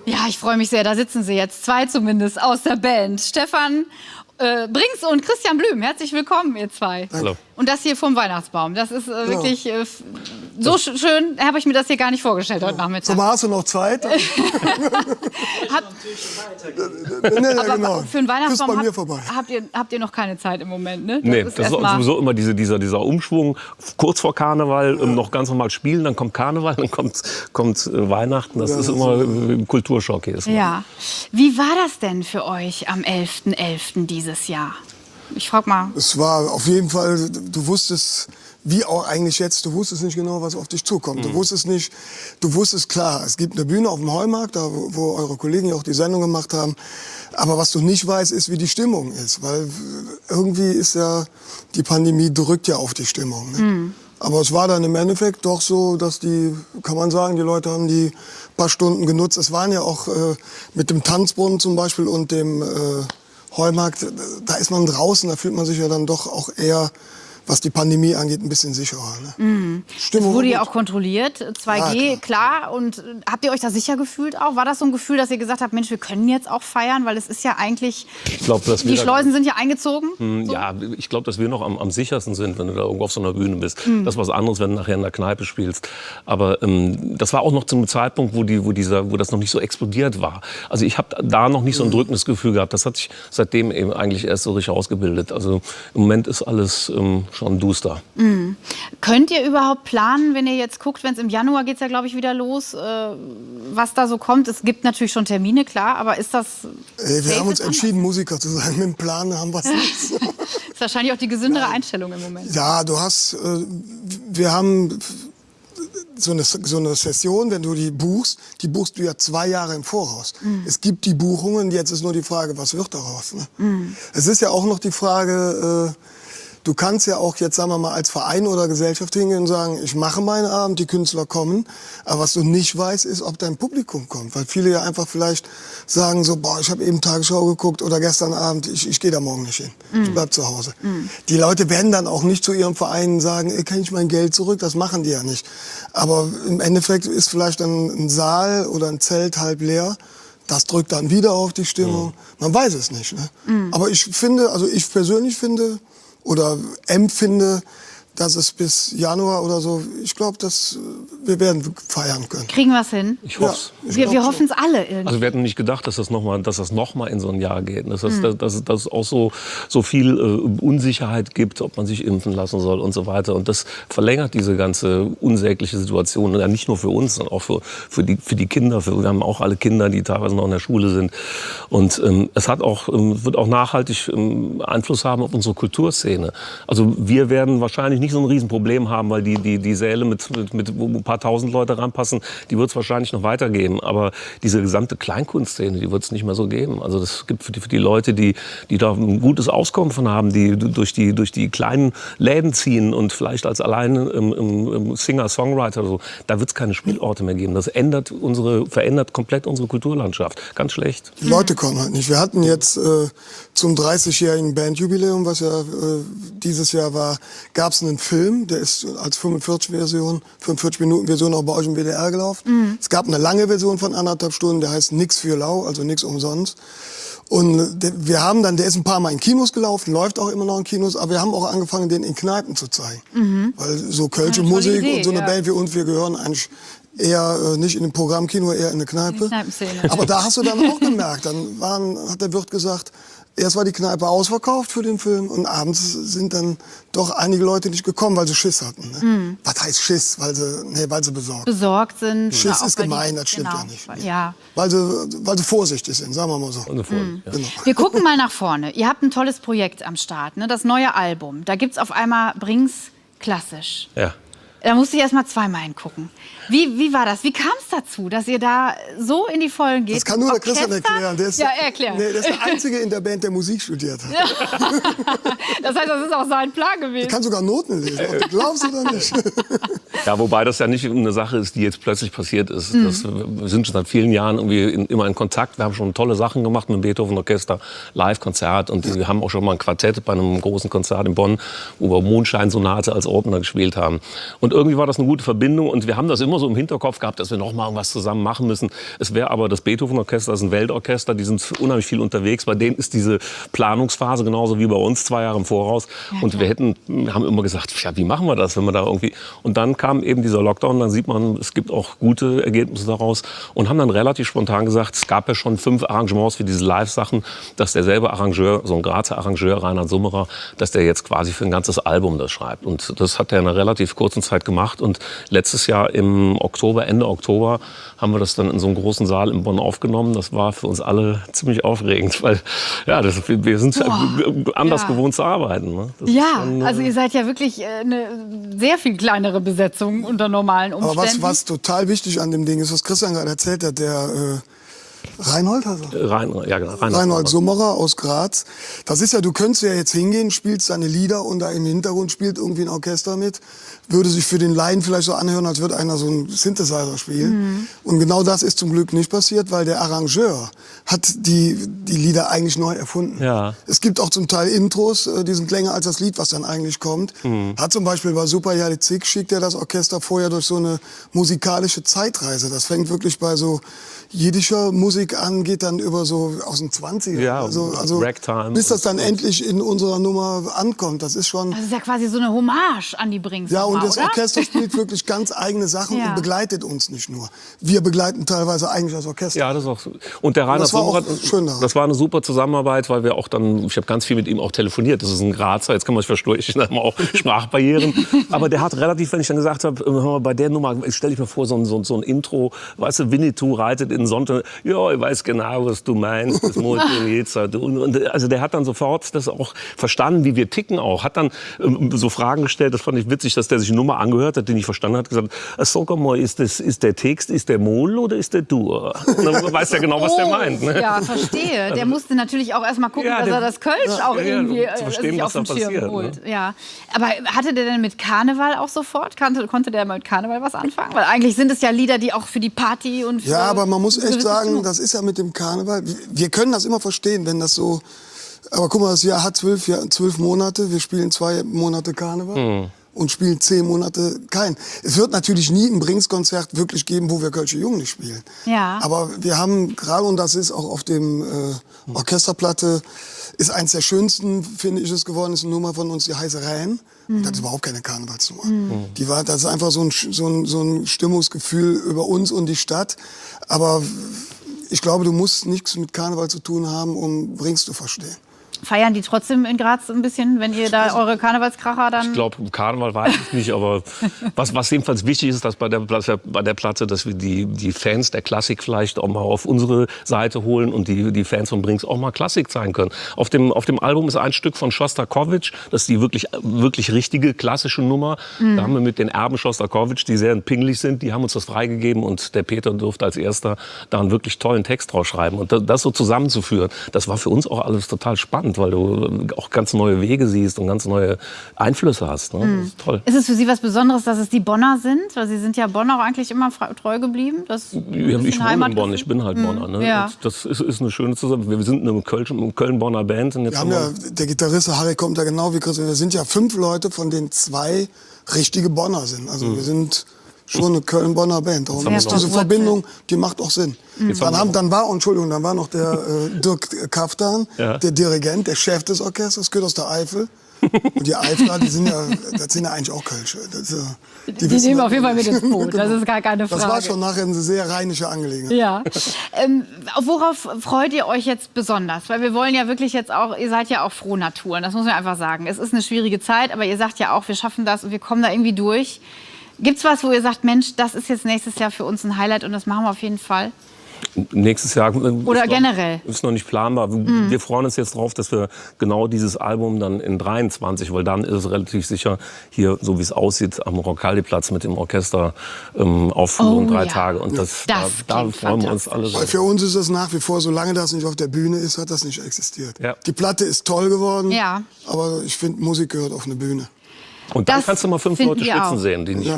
Ja, ich freue mich sehr. Da sitzen sie jetzt, zwei zumindest aus der Band. Stefan Brings und Christian Blüm. Herzlich willkommen, ihr zwei. Hallo. Und das hier vom Weihnachtsbaum. Das ist wirklich so schön, habe ich mir das hier gar nicht vorgestellt heute Nachmittag. So, hast du noch Zeit? Aber genau. für einen Weihnachtsbaum Bei mir vorbei. habt ihr noch keine Zeit im Moment, ne? Nee, das ist sowieso immer dieser Umschwung. Kurz vor Karneval noch ganz normal spielen, dann kommt Karneval, dann kommt Weihnachten. Das ist immer ein Kulturschock hier. Ja. Wie war das denn für euch am 11.11. dieses Jahr? Ich frag mal. Es war auf jeden Fall, du wusstest, wie auch eigentlich jetzt, du wusstest nicht genau, was auf dich zukommt. Du wusstest klar, es gibt eine Bühne auf dem Heumarkt, da wo eure Kollegen ja auch die Sendung gemacht haben. Aber was du nicht weißt, ist, wie die Stimmung ist. Weil irgendwie ist ja, die Pandemie drückt ja auf die Stimmung. Ne? Aber es war dann im Endeffekt doch so, dass kann man sagen, die Leute haben die paar Stunden genutzt. Es waren ja auch mit dem Tanzbrunnen zum Beispiel und dem Heumarkt, da ist man draußen, da fühlt man sich ja dann doch auch eher, was die Pandemie angeht, ein bisschen sicherer. Ne? Stimmung wurde ja auch kontrolliert, 2G, klar. Und habt ihr euch da sicher gefühlt auch? War das so ein Gefühl, dass ihr gesagt habt, Mensch, wir können jetzt auch feiern? Weil es ist ja eigentlich, die Schleusen sind ja eingezogen. So? Ja, ich glaube, dass wir noch am sichersten sind, wenn du da irgendwo auf so einer Bühne bist. Das ist was anderes, wenn du nachher in der Kneipe spielst. Aber das war auch noch zum Zeitpunkt, wo das noch nicht so explodiert war. Also ich habe da noch nicht so ein drückendes Gefühl gehabt. Das hat sich seitdem eben eigentlich erst so richtig ausgebildet. Also im Moment ist alles schon duster. Könnt ihr überhaupt planen, wenn ihr jetzt guckt, wenn es im Januar geht es ja, glaube ich, wieder los, was da so kommt? Es gibt natürlich schon Termine, klar, aber ist das... wir haben uns entschieden, Musiker zu sein. Mit dem Plan haben wir es nicht. Ist wahrscheinlich auch die gesündere Einstellung im Moment. Ja, wir haben so eine Session, wenn du die buchst du ja 2 Jahre im Voraus. Es gibt die Buchungen, jetzt ist nur die Frage, was wird daraus? Ne? Es ist ja auch noch die Frage... Du kannst ja auch jetzt, sagen wir mal, als Verein oder Gesellschaft hingehen und sagen, ich mache meinen Abend, die Künstler kommen. Aber was du nicht weißt, ist, ob dein Publikum kommt. Weil viele ja einfach vielleicht sagen so, boah, ich habe eben Tagesschau geguckt oder gestern Abend, ich gehe da morgen nicht hin. Ich bleib zu Hause. Die Leute werden dann auch nicht zu ihrem Verein sagen, kann ich mein Geld zurück? Das machen die ja nicht. Aber im Endeffekt ist vielleicht dann ein Saal oder ein Zelt halb leer. Das drückt dann wieder auf die Stimmung. Man weiß es nicht. Ne? Aber ich persönlich finde, oder empfinde, dass es bis Januar oder so, ich glaube, dass wir werden feiern können. Kriegen wir es hin? Ich hoffe es. Wir hoffen es alle irgendwie. Also wir hätten nicht gedacht, dass das noch mal in so ein Jahr geht. Dass es auch so viel Unsicherheit gibt, ob man sich impfen lassen soll und so weiter. Und das verlängert diese ganze unsägliche Situation. Ja, nicht nur für uns, sondern auch für die Kinder. Wir haben auch alle Kinder, die teilweise noch in der Schule sind. Und es wird auch nachhaltig Einfluss haben auf unsere Kulturszene. Also wir werden wahrscheinlich nicht so ein Riesenproblem haben, weil die Säle wo ein paar tausend Leute reinpassen, die wird es wahrscheinlich noch weitergeben. Aber diese gesamte Kleinkunstszene, die wird es nicht mehr so geben. Also das gibt für die Leute, die da ein gutes Auskommen von haben, die durch die kleinen Läden ziehen und vielleicht als allein Singer-Songwriter so, da wird es keine Spielorte mehr geben. Das verändert komplett unsere Kulturlandschaft. Ganz schlecht. Die Leute kommen halt nicht. Wir hatten jetzt zum 30-jährigen Bandjubiläum, was ja dieses Jahr war, gab es einen Film, der ist als 45-Minuten-Version auch bei euch im WDR gelaufen. Es gab eine lange Version von 1,5 Stunden, der heißt Nix für lau, also nix umsonst. Und der ist ein paar Mal in Kinos gelaufen, läuft auch immer noch in Kinos, aber wir haben auch angefangen, den in Kneipen zu zeigen. Weil so kölsche Musik und so eine Band wie uns, wir gehören eigentlich eher nicht in ein Programmkino, eher in eine Kneipe. Aber da hast du dann auch gemerkt, hat der Wirt gesagt, erst war die Kneipe ausverkauft für den Film und abends sind dann doch einige Leute nicht gekommen, weil sie Schiss hatten. Ne? Was heißt Schiss? Weil sie besorgt sind. Schiss ist gemein, das stimmt ja nicht. Nee. Ja. Weil sie vorsichtig sind, sagen wir mal so. Genau. Wir gucken mal nach vorne. Ihr habt ein tolles Projekt am Start, ne? Das neue Album. Da gibt's auf einmal Brings klassisch. Ja. Da musste ich erst mal zweimal hingucken. Wie war das? Wie kam es dazu, dass ihr da so in die Vollen geht? Das kann nur der Christian erklären. Der ist erklären. Der ist der Einzige in der Band, der Musik studiert hat. Das heißt, das ist auch sein Plan gewesen. Ich kann sogar Noten lesen, ob du glaubst oder nicht. Ja, wobei das ja nicht eine Sache ist, die jetzt plötzlich passiert ist. Wir sind schon seit vielen Jahren irgendwie immer in Kontakt. Wir haben schon tolle Sachen gemacht mit dem Beethoven-Orchester, Live-Konzert. Und wir haben auch schon mal ein Quartett bei einem großen Konzert in Bonn, wo wir Mondscheinsonate als Opener gespielt haben. Und Und irgendwie war das eine gute Verbindung und wir haben das immer so im Hinterkopf gehabt, dass wir noch mal irgendwas zusammen machen müssen. Es wäre aber das Beethoven-Orchester, das ist ein Weltorchester, die sind unheimlich viel unterwegs. Bei denen ist diese Planungsphase genauso wie bei uns 2 Jahre im Voraus. Ja, und wir haben immer gesagt, ja, wie machen wir das, wenn wir da irgendwie... Und dann kam eben dieser Lockdown, dann sieht man, es gibt auch gute Ergebnisse daraus und haben dann relativ spontan gesagt, es gab ja schon 5 Arrangements für diese Live-Sachen, dass derselbe Arrangeur, so ein Grazer Arrangeur, Reinhard Summerer, dass der jetzt quasi für ein ganzes Album das schreibt. Und das hat er in einer relativ kurzen Zeit gemacht. Und letztes Jahr im Oktober, Ende Oktober, haben wir das dann in so einem großen Saal in Bonn aufgenommen. Das war für uns alle ziemlich aufregend, weil ja, wir sind anders gewohnt zu arbeiten. Ne? Ja, schon, also ihr seid ja wirklich eine sehr viel kleinere Besetzung unter normalen Umständen. Aber was total wichtig an dem Ding ist, was Christian gerade erzählt hat, der Reinhold, Reinhold Summerer aus Graz. Das ist ja, du könntest ja jetzt hingehen, spielst deine Lieder und da im Hintergrund spielt irgendwie ein Orchester mit. Würde sich für den Laien vielleicht so anhören, als würde einer so einen Synthesizer spielen. Und genau das ist zum Glück nicht passiert, weil der Arrangeur hat die Lieder eigentlich neu erfunden. Ja. Es gibt auch zum Teil Intros, die sind länger als das Lied, was dann eigentlich kommt. Hat zum Beispiel bei Super Jalizik schickt er das Orchester vorher durch so eine musikalische Zeitreise. Das fängt wirklich bei so jiddischer Musik an, geht dann über so aus den 20ern. Ja, also Ragtime. bis das dann endlich in unserer Nummer ankommt. Das ist schon... Das ist ja quasi so eine Hommage an die Brings. Ja, und das Orchester spielt wirklich ganz eigene Sachen und begleitet uns nicht nur. Wir begleiten teilweise eigentlich das Orchester. Ja, das ist auch so. Und der Reinhard Summerer, das war eine super Zusammenarbeit, weil wir auch dann, ich habe ganz viel mit ihm auch telefoniert. Das ist ein Grazer, jetzt kann man sich verstehen, ich habe auch Sprachbarrieren. Aber der hat relativ, wenn ich dann gesagt habe, bei der Nummer, stelle ich mir vor, so ein Intro, weißt du, Winnetou reitet in Sonntag, ja, ich weiß genau, was du meinst, das muss ich jetzt tun. Und also der hat dann sofort das auch verstanden, wie wir ticken auch. Hat dann so Fragen gestellt, das fand ich witzig, dass der sich eine Nummer angehört hat, die nicht verstanden hat, gesagt, sag mal, ist der Text, ist der Moll oder ist der Dur? Und dann weiß der genau, was der meint. Ne? Ja, verstehe. Der musste natürlich auch erst mal gucken, dass er das Kölsch auch irgendwie zu verstehen, was da passiert. Holt. Ne? Ja. Aber hatte der denn mit Karneval auch sofort, konnte der mit Karneval was anfangen? Weil eigentlich sind es ja Lieder, die auch für die Party und für... Ja, aber man muss echt sagen, das ist ja mit dem Karneval, wir können das immer verstehen, wenn das so... Aber guck mal, das Jahr hat 12 Monate, wir spielen 2 Monate Karneval. Und spielen 10 Monate kein. Es wird natürlich nie ein Brings-Konzert wirklich geben, wo wir Kölsche Jung nicht spielen. Ja. Aber wir haben gerade, und das ist auch auf dem Orchesterplatte, ist eins der schönsten, finde ich es geworden, ist eine Nummer von uns, die heißt Rhein. Und das ist überhaupt keine Karnevalsnummer. Das ist einfach so ein Stimmungsgefühl über uns und die Stadt. Aber ich glaube, du musst nichts mit Karneval zu tun haben, um Brings zu verstehen. Feiern die trotzdem in Graz ein bisschen, wenn ihr da eure Karnevalskracher dann... Ich glaube, Karneval weiß ich nicht, aber was jedenfalls wichtig ist, dass bei der Platte, dass wir die Fans der Klassik vielleicht auch mal auf unsere Seite holen und die Fans von Brings auch mal Klassik zeigen können. Auf dem Album ist ein Stück von Schostakowitsch, das ist die wirklich richtige klassische Nummer. Da haben wir mit den Erben Schostakowitsch, die sehr pingelig sind, die haben uns das freigegeben und der Peter durfte als erster da einen wirklich tollen Text draus schreiben. Und das so zusammenzuführen, das war für uns auch alles total spannend, weil du auch ganz neue Wege siehst und ganz neue Einflüsse hast. Ne? Das ist toll. Ist es für Sie was Besonderes, dass es die Bonner sind? Weil Sie sind ja Bonner auch eigentlich immer treu geblieben. Ich wohne in Bonn, ich bin halt Bonner. Ne? Ja. Das ist eine schöne Zusammenarbeit. Wir sind eine Köln-Bonner Band. Und jetzt der Gitarrist Harry kommt da genau wie Christian. Wir sind ja 5 Leute, von denen 2 richtige Bonner sind. Also wir sind schon eine Köln-Bonner Band. Darum ist diese Verbindung, die macht auch Sinn. Dann war noch der Dirk Kaftan, der Dirigent, der Chef des Orchesters, gehört aus der Eifel. Und die Eifler, das sind ja eigentlich auch Kölsche. Die nehmen auf jeden Fall mit ins Boot, das ist gar keine Frage. Das war schon nachher eine sehr rheinische Angelegenheit. Ja. Worauf freut ihr euch jetzt besonders? Weil wir wollen ja wirklich jetzt auch, ihr seid ja auch Frohnaturen, das muss man einfach sagen. Es ist eine schwierige Zeit, aber ihr sagt ja auch, wir schaffen das und wir kommen da irgendwie durch. Gibt's was, wo ihr sagt, Mensch, das ist jetzt nächstes Jahr für uns ein Highlight und das machen wir auf jeden Fall? Nächstes Jahr oder generell ist noch nicht planbar. Wir freuen uns jetzt drauf, dass wir genau dieses Album dann in 23, weil dann ist es relativ sicher hier, so wie es aussieht, am Roncalli-Platz mit dem Orchester aufführen, 3 Tage. Und da freuen wir uns alle. Weil für uns ist das nach wie vor, solange das nicht auf der Bühne ist, hat das nicht existiert. Ja. Die Platte ist toll geworden, ja. aber ich finde, Musik gehört auf eine Bühne. Und dann Das kannst du mal 5 finden Leute wir schwitzen auch. sehen, die nicht. Ja.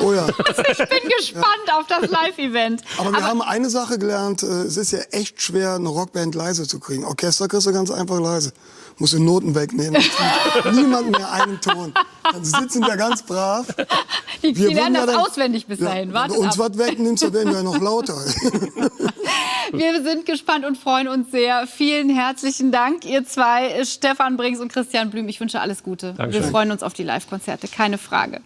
Oh ja. Ich bin gespannt auf das Live-Event. Aber wir haben eine Sache gelernt, es ist ja echt schwer, eine Rockband leise zu kriegen. Orchester kriegst du ganz einfach leise. Musst du Noten wegnehmen. Niemand mehr einen Ton. Dann sitzen wir ganz brav. Die Wir lernen würden das ja dann- auswendig bis dahin. Wenn Wartet du uns ab. was wegnimmst, dann werden wir noch lauter. Wir sind gespannt und freuen uns sehr. Vielen herzlichen Dank, ihr zwei, Stefan Brings und Christian Blüm. Ich wünsche alles Gute. Dankeschön. Wir freuen uns auf die Live-Konzerte, keine Frage.